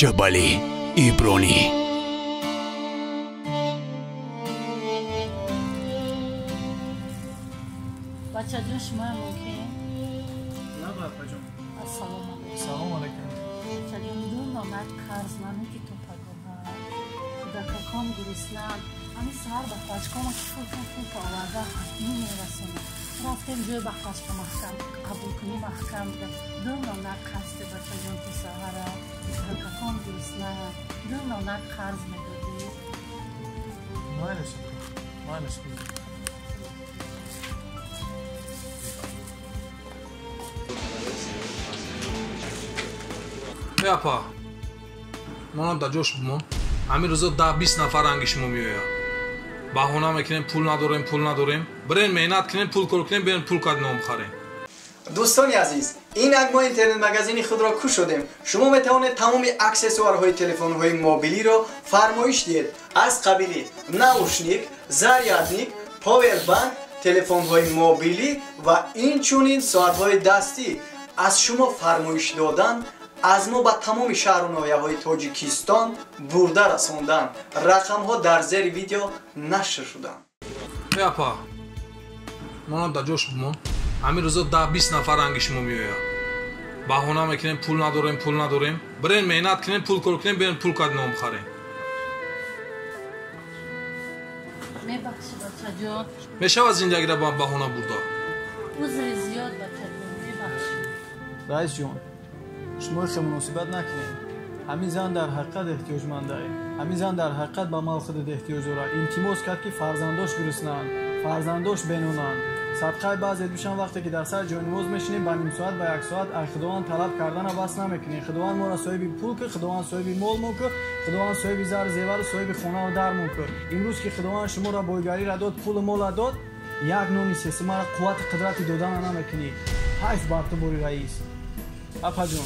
Rajabali Ibroni. بچه جون شما ممکن؟ نه بابا جون. السلام علیکم. سلام علیکم. بچه جون دون نامد قرض نمی که تو پگوها خدا کام گرسنم امی سهر بخواهشکام که فوت آورده نمی رسونه رفتیم جوی بخواهشکام محکم قبول کنی محکم دون نامد قرض بچه جون تو سهر خدا کام گرسنم دون نامد قرض میدادی؟ مالش Yapma. Manam da coş bu mu? Amir Rıza da 20 nafar angişim umuyor. Bahona mekinim pul nadorim. Bren mehnat kinim pul korkinem ben pul kadnom خاریم. دوستان عزیز این ما اینترنت مگزین خود را کو شدیم شما میتوانید تمام اکسسوارهای تلفن های موبیلی را فرمایش دهید از قبیل ناوشنیک زاریادنیک پاور بانک تلفن های موبیلی و این چونین ساعت های دستی از شما فرمایش دادن از ما با تمام شهر و ناحیه های تاجیکستان برده رساندن رقم ها در زیر ویدیو نشر شدن Yapma. Manam da coş bu mu? Amir Rıza da 20 nafar angişim umuyor. Bahona mekinim pul nadorim. Bren mehnat kinim pul korkinem ben pul kadnom خاریم. میبخشی بچه جون میشه از زندگی را با بهونه برده. عذر زیاد بچه جون میبخشی رئیس جون شما خیلی مناسبت نکنید همین زن در حقیقت احتیاجمند است همین زن در حقیقت به مال خود احتیاج دارد التماس کرد که فرزنداش گرسنه‌اند فرزنداش بنونند صدقه بعضی دوشان وقتی که در سر جای نماز میشینیم با نیم ساعت و یک ساعت از خداوند طلب کردن بس نمیکنیم خداوند ما را صاحب پول که خداوند صاحب مال مو که خداوند صاحب زر زیور صاحب خانه و در مو که امروز که خداوند شما را بایگری را داد پول مال داد یک نونی سیستم را قوت قدرت دادن نمیکنی حیف بر تو بوری رئیس اپا جون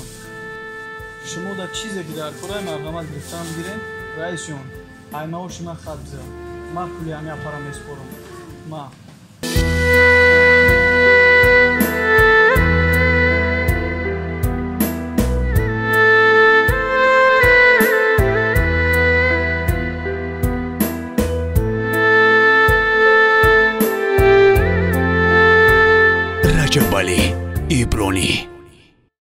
شما در چیزی که در کره مرحمت گرفتن بگیرین رئیس جون ایما و شما خط بزن من پولی همی اپارم میسپرم ما